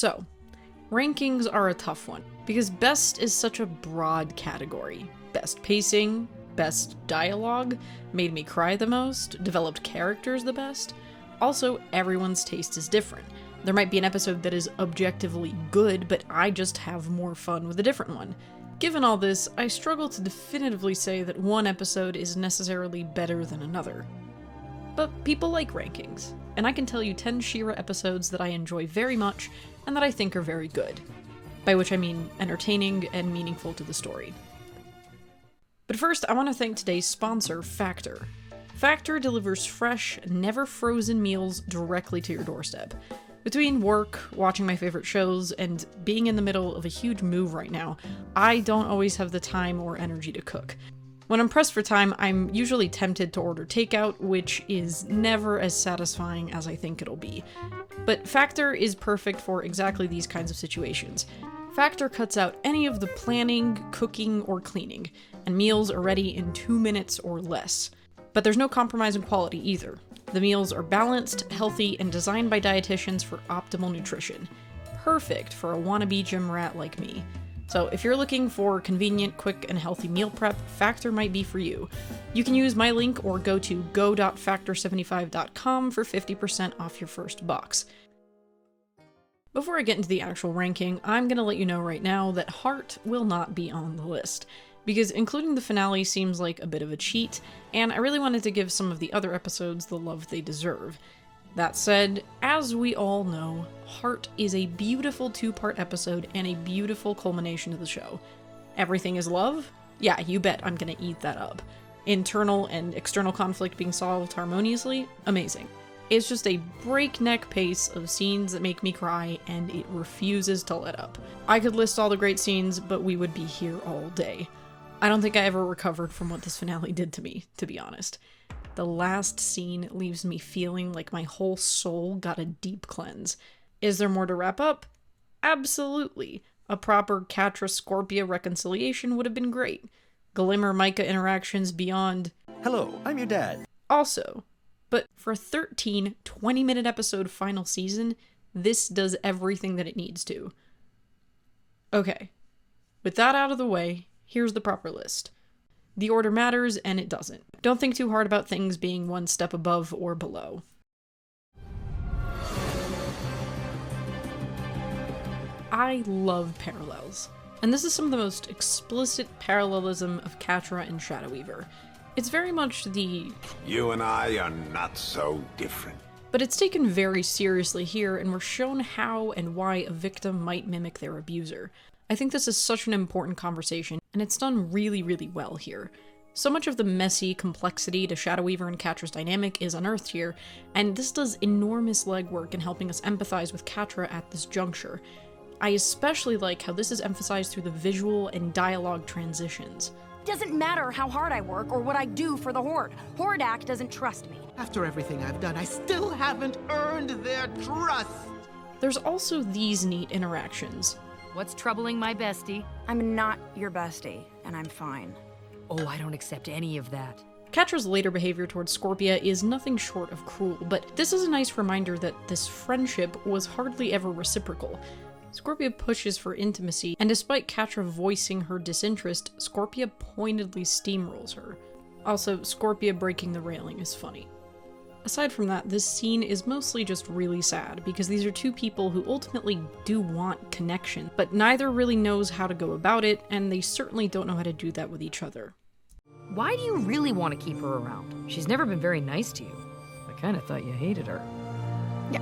So, rankings are a tough one, because best is such a broad category. Best pacing, best dialogue, made me cry the most, developed characters the best. Also, everyone's taste is different. There might be an episode that is objectively good, but I just have more fun with a different one. Given all this, I struggle to definitively say that one episode is necessarily better than another. But people like rankings, and I can tell you 10 She-Ra episodes that I enjoy very much and that I think are very good. By which I mean entertaining and meaningful to the story. But first, I want to thank today's sponsor, Factor. Factor delivers fresh, never frozen meals directly to your doorstep. Between work, watching my favorite shows, and being in the middle of a huge move right now, I don't always have the time or energy to cook. When I'm pressed for time, I'm usually tempted to order takeout, which is never as satisfying as I think it'll be. But Factor is perfect for exactly these kinds of situations. Factor cuts out any of the planning, cooking, or cleaning, and meals are ready in 2 minutes or less. But there's no compromise in quality either. The meals are balanced, healthy, and designed by dietitians for optimal nutrition. Perfect for a wannabe gym rat like me. So if you're looking for convenient, quick, and healthy meal prep, Factor might be for you. You can use my link or go to go.factor75.com for 50% off your first box. Before I get into the actual ranking, I'm gonna let you know right now that Heart will not be on the list, because including the finale seems like a bit of a cheat, and I really wanted to give some of the other episodes the love they deserve. That said, as we all know, Heart is a beautiful 2-part episode and a beautiful culmination of the show. Everything is love? Yeah, you bet I'm gonna eat that up. Internal and external conflict being solved harmoniously? Amazing. It's just a breakneck pace of scenes that make me cry, and it refuses to let up. I could list all the great scenes, but we would be here all day. I don't think I ever recovered from what this finale did to me, to be honest. The last scene leaves me feeling like my whole soul got a deep cleanse. Is there more to wrap up? Absolutely. A proper Catra-Scorpia reconciliation would have been great. Glimmer-Micah interactions beyond... Hello, I'm your dad. Also. But for a 13, 20-minute episode final season, this does everything that it needs to. Okay. With that out of the way, here's the proper list. The order matters, and it doesn't. Don't think too hard about things being one step above or below. I love parallels, and this is some of the most explicit parallelism of Catra and Shadow Weaver. It's very much the... You and I are not so different. But it's taken very seriously here, and we're shown how and why a victim might mimic their abuser. I think this is such an important conversation, and it's done really, really well here. So much of the messy complexity to Shadow Weaver and Catra's dynamic is unearthed here, and this does enormous legwork in helping us empathize with Catra at this juncture. I especially like how this is emphasized through the visual and dialogue transitions. Doesn't matter how hard I work or what I do for the Horde. Hordak doesn't trust me. After everything I've done, I still haven't earned their trust. There's also these neat interactions. What's troubling my bestie? I'm not your bestie, and I'm fine. Oh, I don't accept any of that. Catra's later behavior towards Scorpia is nothing short of cruel, but this is a nice reminder that this friendship was hardly ever reciprocal. Scorpia pushes for intimacy, and despite Catra voicing her disinterest, Scorpia pointedly steamrolls her. Also, Scorpia breaking the railing is funny. Aside from that, this scene is mostly just really sad, because these are two people who ultimately do want connection, but neither really knows how to go about it, and they certainly don't know how to do that with each other. Why do you really want to keep her around? She's never been very nice to you. I kind of thought you hated her. Yeah.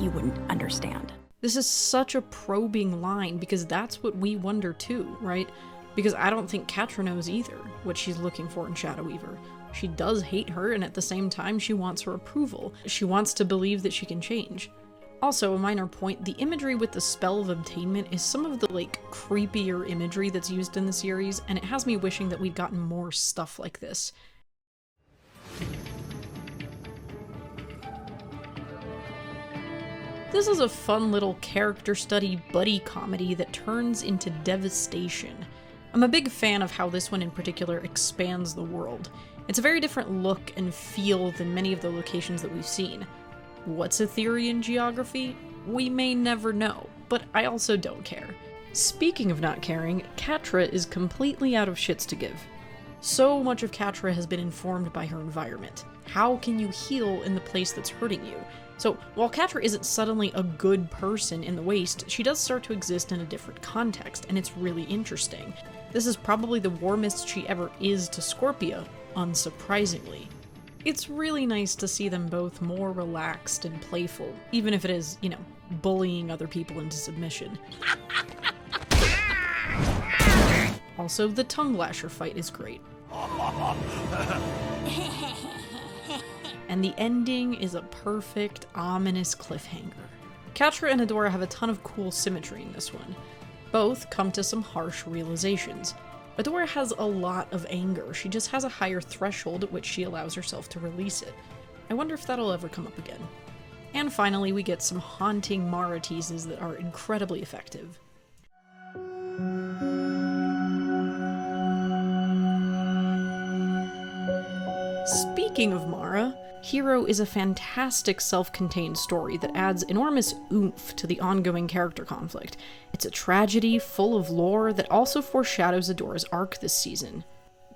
You wouldn't understand. This is such a probing line, because that's what we wonder too, right? Because I don't think Catra knows either what she's looking for in Shadow Weaver. She does hate her, and at the same time she wants her approval. She wants to believe that she can change. Also, a minor point, the imagery with the spell of obtainment is some of the, creepier imagery that's used in the series, and it has me wishing that we'd gotten more stuff like this. This is a fun little character study buddy comedy that turns into devastation. I'm a big fan of how this one in particular expands the world. It's a very different look and feel than many of the locations that we've seen. What's Etherean geography? We may never know, but I also don't care. Speaking of not caring, Catra is completely out of shits to give. So much of Catra has been informed by her environment. How can you heal in the place that's hurting you? So, while Catra isn't suddenly a good person in the Waste, she does start to exist in a different context, and it's really interesting. This is probably the warmest she ever is to Scorpia, unsurprisingly. It's really nice to see them both more relaxed and playful, even if it is, bullying other people into submission. Also, the tongue lasher fight is great. And the ending is a perfect, ominous cliffhanger. Catra and Adora have a ton of cool symmetry in this one. Both come to some harsh realizations. Adora has a lot of anger, she just has a higher threshold at which she allows herself to release it. I wonder if that'll ever come up again. And finally, we get some haunting Mara teases that are incredibly effective. Speaking of Mara, Hero is a fantastic self-contained story that adds enormous oomph to the ongoing character conflict. It's a tragedy full of lore that also foreshadows Adora's arc this season.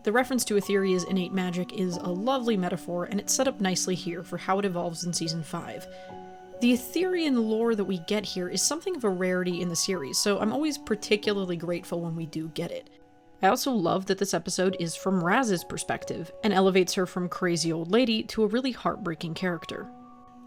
The reference to Etheria's innate magic is a lovely metaphor, and it's set up nicely here for how it evolves in Season 5. The Etherian lore that we get here is something of a rarity in the series, so I'm always particularly grateful when we do get it. I also love that this episode is from Raz's perspective, and elevates her from crazy old lady to a really heartbreaking character.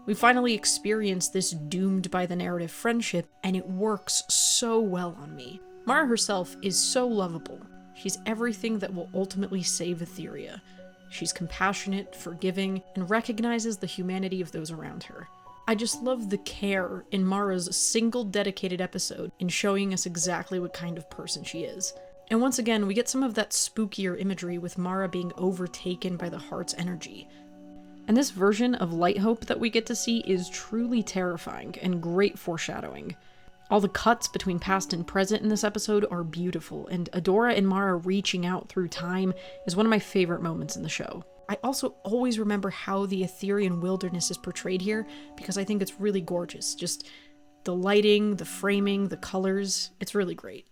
We finally experience this doomed by the narrative friendship, and it works so well on me. Mara herself is so lovable. She's everything that will ultimately save Etheria. She's compassionate, forgiving, and recognizes the humanity of those around her. I just love the care in Mara's single dedicated episode in showing us exactly what kind of person she is. And once again, we get some of that spookier imagery with Mara being overtaken by the heart's energy. And this version of Light Hope that we get to see is truly terrifying and great foreshadowing. All the cuts between past and present in this episode are beautiful, and Adora and Mara reaching out through time is one of my favorite moments in the show. I also always remember how the Etherian wilderness is portrayed here, because I think it's really gorgeous. Just the lighting, the framing, the colors, it's really great.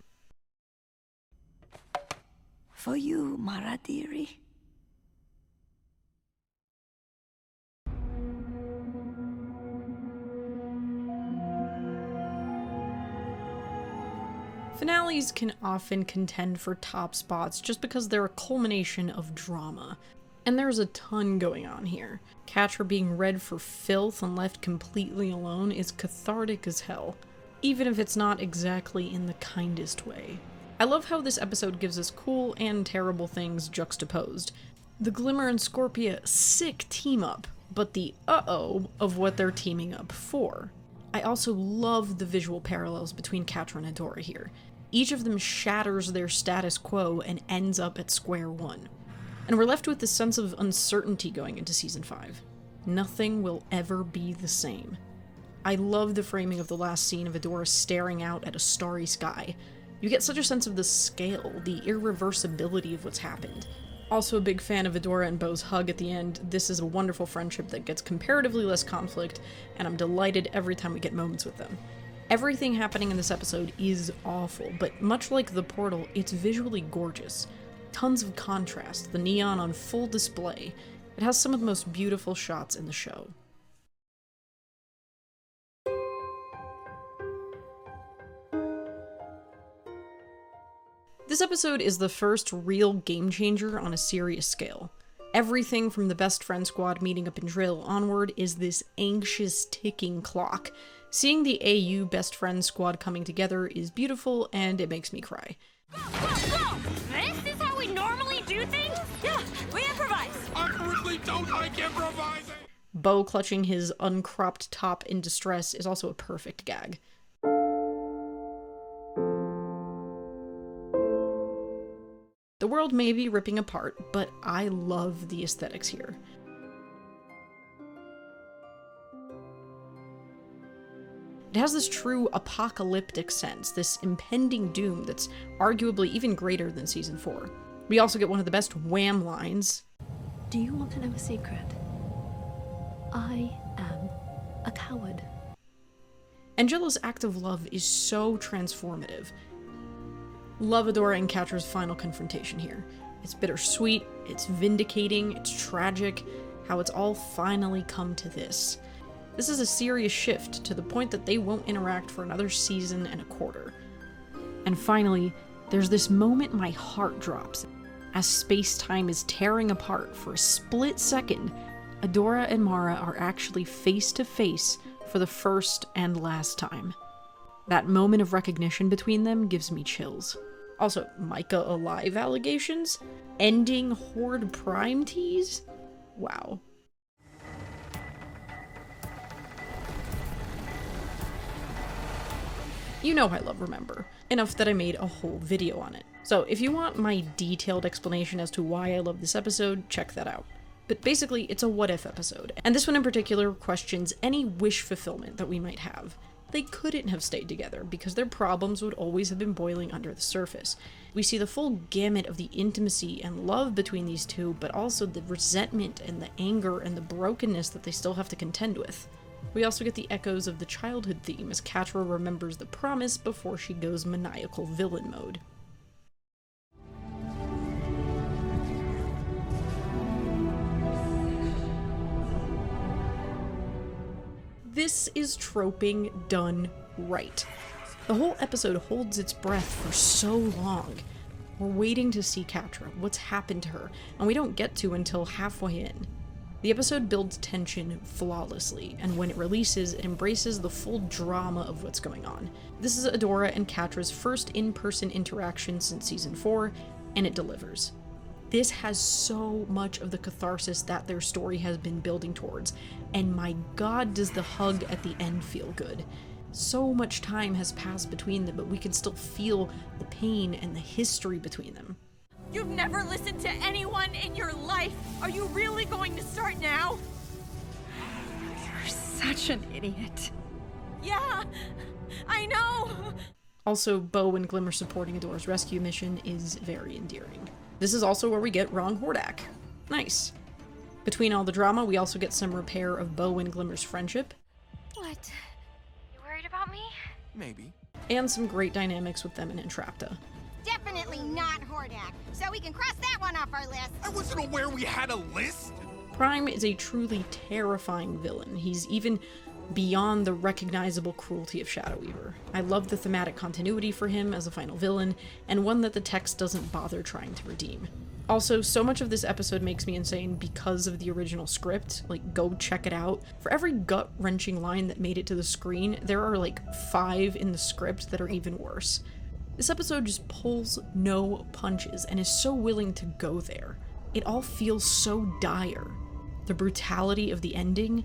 For you, Mara dearie. Finales can often contend for top spots just because they're a culmination of drama. And there's a ton going on here. Catra being read for filth and left completely alone is cathartic as hell, even if it's not exactly in the kindest way. I love how this episode gives us cool and terrible things juxtaposed. The Glimmer and Scorpia sick team up, but the uh-oh of what they're teaming up for. I also love the visual parallels between Catra and Adora here. Each of them shatters their status quo and ends up at square one. And we're left with this sense of uncertainty going into Season 5. Nothing will ever be the same. I love the framing of the last scene of Adora staring out at a starry sky. You get such a sense of the scale, the irreversibility of what's happened. Also a big fan of Adora and Bo's hug at the end. This is a wonderful friendship that gets comparatively less conflict, and I'm delighted every time we get moments with them. Everything happening in this episode is awful, but much like The Portal, it's visually gorgeous. Tons of contrast, the neon on full display. It has some of the most beautiful shots in the show. This episode is the first real game changer on a serious scale. Everything from the best friend squad meeting up in Drill onward is this anxious ticking clock. Seeing the AU best friend squad coming together is beautiful, and it makes me cry. Whoa, whoa, whoa! This is how we normally do things? Yeah, we improvise! I really don't like improvising! Bo clutching his uncropped top in distress is also a perfect gag. The world may be ripping apart, but I love the aesthetics here. It has this true apocalyptic sense, this impending doom that's arguably even greater than Season 4. We also get one of the best wham lines. Do you want to know a secret? I am a coward. Angelo's act of love is so transformative. Love Adora and Catra's final confrontation here. It's bittersweet, it's vindicating, it's tragic, how it's all finally come to this. This is a serious shift to the point that they won't interact for another season and a quarter. And finally, there's this moment my heart drops. As space-time is tearing apart for a split second, Adora and Mara are actually face to face for the first and last time. That moment of recognition between them gives me chills. Also, Micah alive allegations? Ending Horde Prime tease? Wow. You know I love Remember, enough that I made a whole video on it. So if you want my detailed explanation as to why I love this episode, check that out. But basically, it's a what-if episode, and this one in particular questions any wish fulfillment that we might have. They couldn't have stayed together because their problems would always have been boiling under the surface. We see the full gamut of the intimacy and love between these two, but also the resentment and the anger and the brokenness that they still have to contend with. We also get the echoes of the childhood theme as Catra remembers the promise before she goes maniacal villain mode. This is troping done right. The whole episode holds its breath for so long. We're waiting to see Catra, what's happened to her, and we don't get to until halfway in. The episode builds tension flawlessly, and when it releases, it embraces the full drama of what's going on. This is Adora and Catra's first in-person interaction since season 4, and it delivers. This has so much of the catharsis that their story has been building towards, and my god does the hug at the end feel good. So much time has passed between them, but we can still feel the pain and the history between them. You've never listened to anyone in your life. Are you really going to start now? You're such an idiot. Yeah, I know. Also, Bo and Glimmer supporting Adora's rescue mission is very endearing. This is also where we get Wrong Hordak. Nice. Between all the drama, we also get some repair of Bo and Glimmer's friendship. What? You worried about me? Maybe. And some great dynamics with them and Entrapta. Definitely not Hordak, so we can cross that one off our list. I wasn't aware we had a list. Prime is a truly terrifying villain. He's even beyond the recognizable cruelty of Shadow Weaver. I love the thematic continuity for him as a final villain, and one that the text doesn't bother trying to redeem. Also, so much of this episode makes me insane because of the original script. Like, go check it out. For every gut-wrenching line that made it to the screen, there are like 5 in the script that are even worse. This episode just pulls no punches and is so willing to go there. It all feels so dire. The brutality of the ending,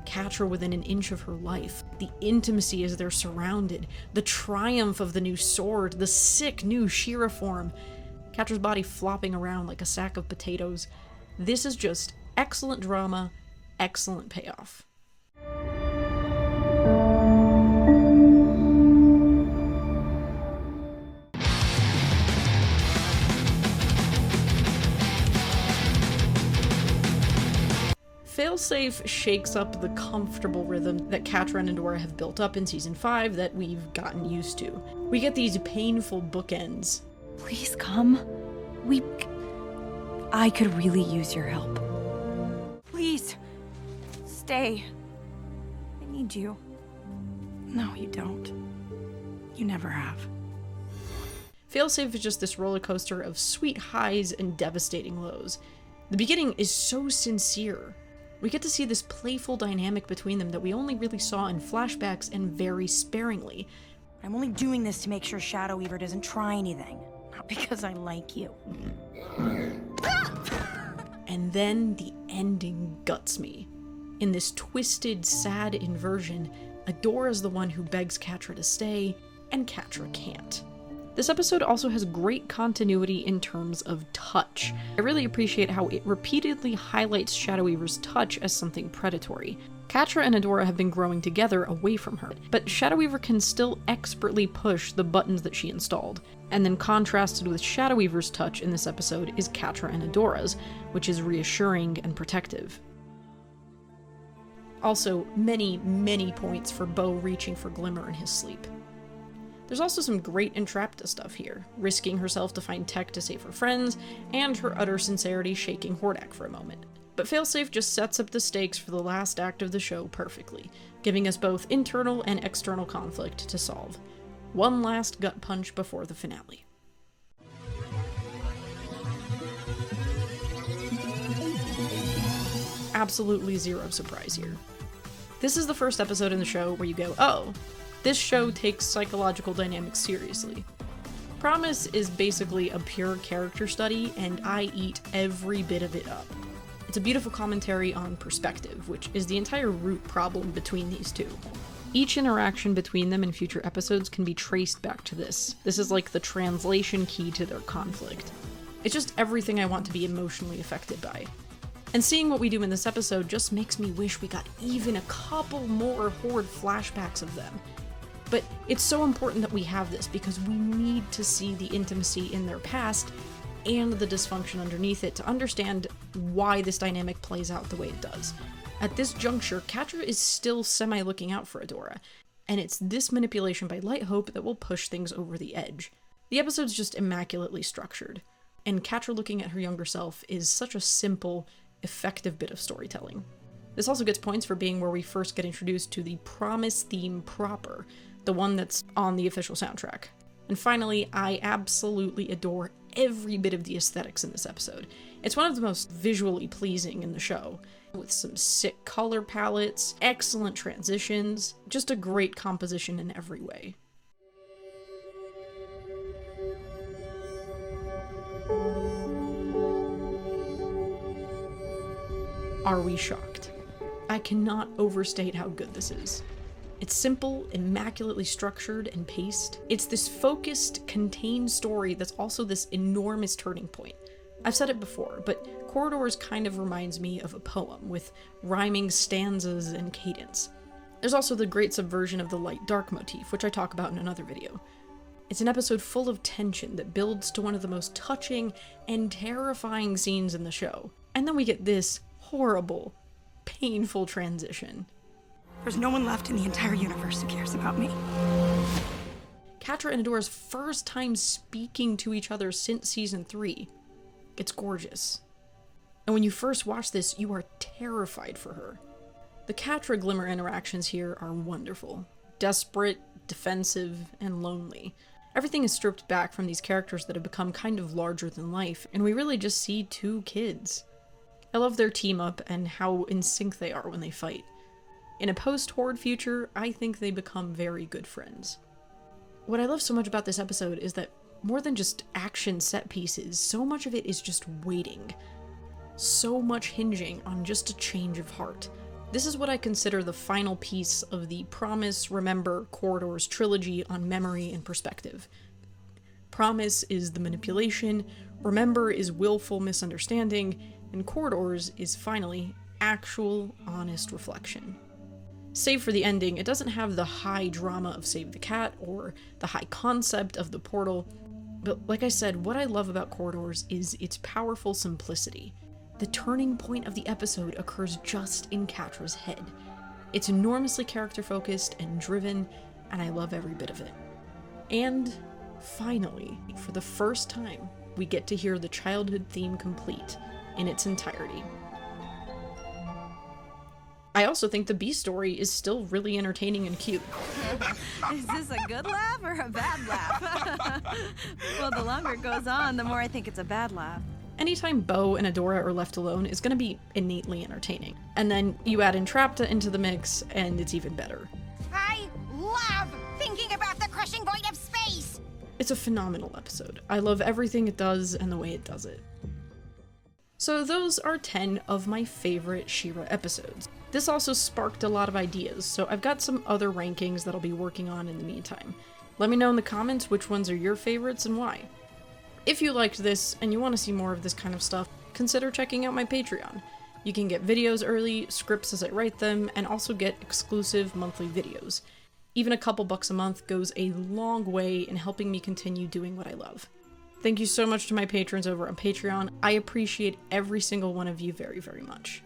Catra within an inch of her life, the intimacy as they're surrounded, the triumph of the new sword, the sick new She-Ra form, Catra's body flopping around like a sack of potatoes. This is just excellent drama, excellent payoff. Failsafe shakes up the comfortable rhythm that Catra and Adora have built up in season 5 that we've gotten used to. We get these painful bookends. Please come. I could really use your help. Please, stay. I need you. No, you don't. You never have. Failsafe is just this roller coaster of sweet highs and devastating lows. The beginning is so sincere. We get to see this playful dynamic between them that we only really saw in flashbacks and very sparingly. I'm only doing this to make sure Shadow Weaver doesn't try anything. Not because I like you. And then the ending guts me. In this twisted, sad inversion, Adora's the one who begs Catra to stay, and Catra can't. This episode also has great continuity in terms of touch. I really appreciate how it repeatedly highlights Shadow Weaver's touch as something predatory. Catra and Adora have been growing together away from her, but Shadow Weaver can still expertly push the buttons that she installed. And then contrasted with Shadow Weaver's touch in this episode is Catra and Adora's, which is reassuring and protective. Also, many, many points for Bo reaching for Glimmer in his sleep. There's also some great Entrapta stuff here, risking herself to find tech to save her friends, and her utter sincerity shaking Hordak for a moment. But Failsafe just sets up the stakes for the last act of the show perfectly, giving us both internal and external conflict to solve. One last gut punch before the finale. Absolutely zero surprise here. This is the first episode in the show where you go, oh, this show takes psychological dynamics seriously. Promise is basically a pure character study, and I eat every bit of it up. It's a beautiful commentary on perspective, which is the entire root problem between these two. Each interaction between them in future episodes can be traced back to this. This is like the translation key to their conflict. It's just everything I want to be emotionally affected by. And seeing what we do in this episode just makes me wish we got even a couple more Horde flashbacks of them. But it's so important that we have this because we need to see the intimacy in their past and the dysfunction underneath it to understand why this dynamic plays out the way it does. At this juncture, Catra is still semi-looking out for Adora, and it's this manipulation by Light Hope that will push things over the edge. The episode's just immaculately structured, and Catra looking at her younger self is such a simple, effective bit of storytelling. This also gets points for being where we first get introduced to the Promise theme proper, the one that's on the official soundtrack. And finally, I absolutely adore every bit of the aesthetics in this episode. It's one of the most visually pleasing in the show, with some sick color palettes, excellent transitions, just a great composition in every way. Are we shocked? I cannot overstate how good this is. It's simple, immaculately structured and paced. It's this focused, contained story that's also this enormous turning point. I've said it before, but Corridors kind of reminds me of a poem, with rhyming stanzas and cadence. There's also the great subversion of the light-dark motif, which I talk about in another video. It's an episode full of tension that builds to one of the most touching and terrifying scenes in the show. And then we get this horrible, painful transition. There's no one left in the entire universe who cares about me. Catra and Adora's first time speaking to each other since season 3. It's gorgeous. And when you first watch this, you are terrified for her. The Catra Glimmer interactions here are wonderful. Desperate, defensive, and lonely. Everything is stripped back from these characters that have become kind of larger than life, and we really just see two kids. I love their team up and how in sync they are when they fight. In a post-Horde future, I think they become very good friends. What I love so much about this episode is that more than just action set pieces, so much of it is just waiting. So much hinging on just a change of heart. This is what I consider the final piece of the Promise, Remember, Corridors trilogy on memory and perspective. Promise is the manipulation, Remember is willful misunderstanding, and Corridors is finally actual, honest reflection. Save for the ending, it doesn't have the high drama of Save the Cat or the high concept of the portal, but like I said, what I love about Corridors is its powerful simplicity. The turning point of the episode occurs just in Catra's head. It's enormously character-focused and driven, and I love every bit of it. And finally, for the first time, we get to hear the childhood theme complete in its entirety. I also think the B story is still really entertaining and cute. Is this a good laugh or a bad laugh? Well, the longer it goes on, the more I think it's a bad laugh. Anytime Bo and Adora are left alone is going to be innately entertaining. And then you add Entrapta into the mix, and it's even better. I love thinking about the crushing void of space! It's a phenomenal episode. I love everything it does and the way it does it. So those are 10 of my favorite She-Ra episodes. This also sparked a lot of ideas, so I've got some other rankings that I'll be working on in the meantime. Let me know in the comments which ones are your favorites and why. If you liked this and you want to see more of this kind of stuff, consider checking out my Patreon. You can get videos early, scripts as I write them, and also get exclusive monthly videos. Even a couple bucks a month goes a long way in helping me continue doing what I love. Thank you so much to my patrons over on Patreon. I appreciate every single one of you very, very much.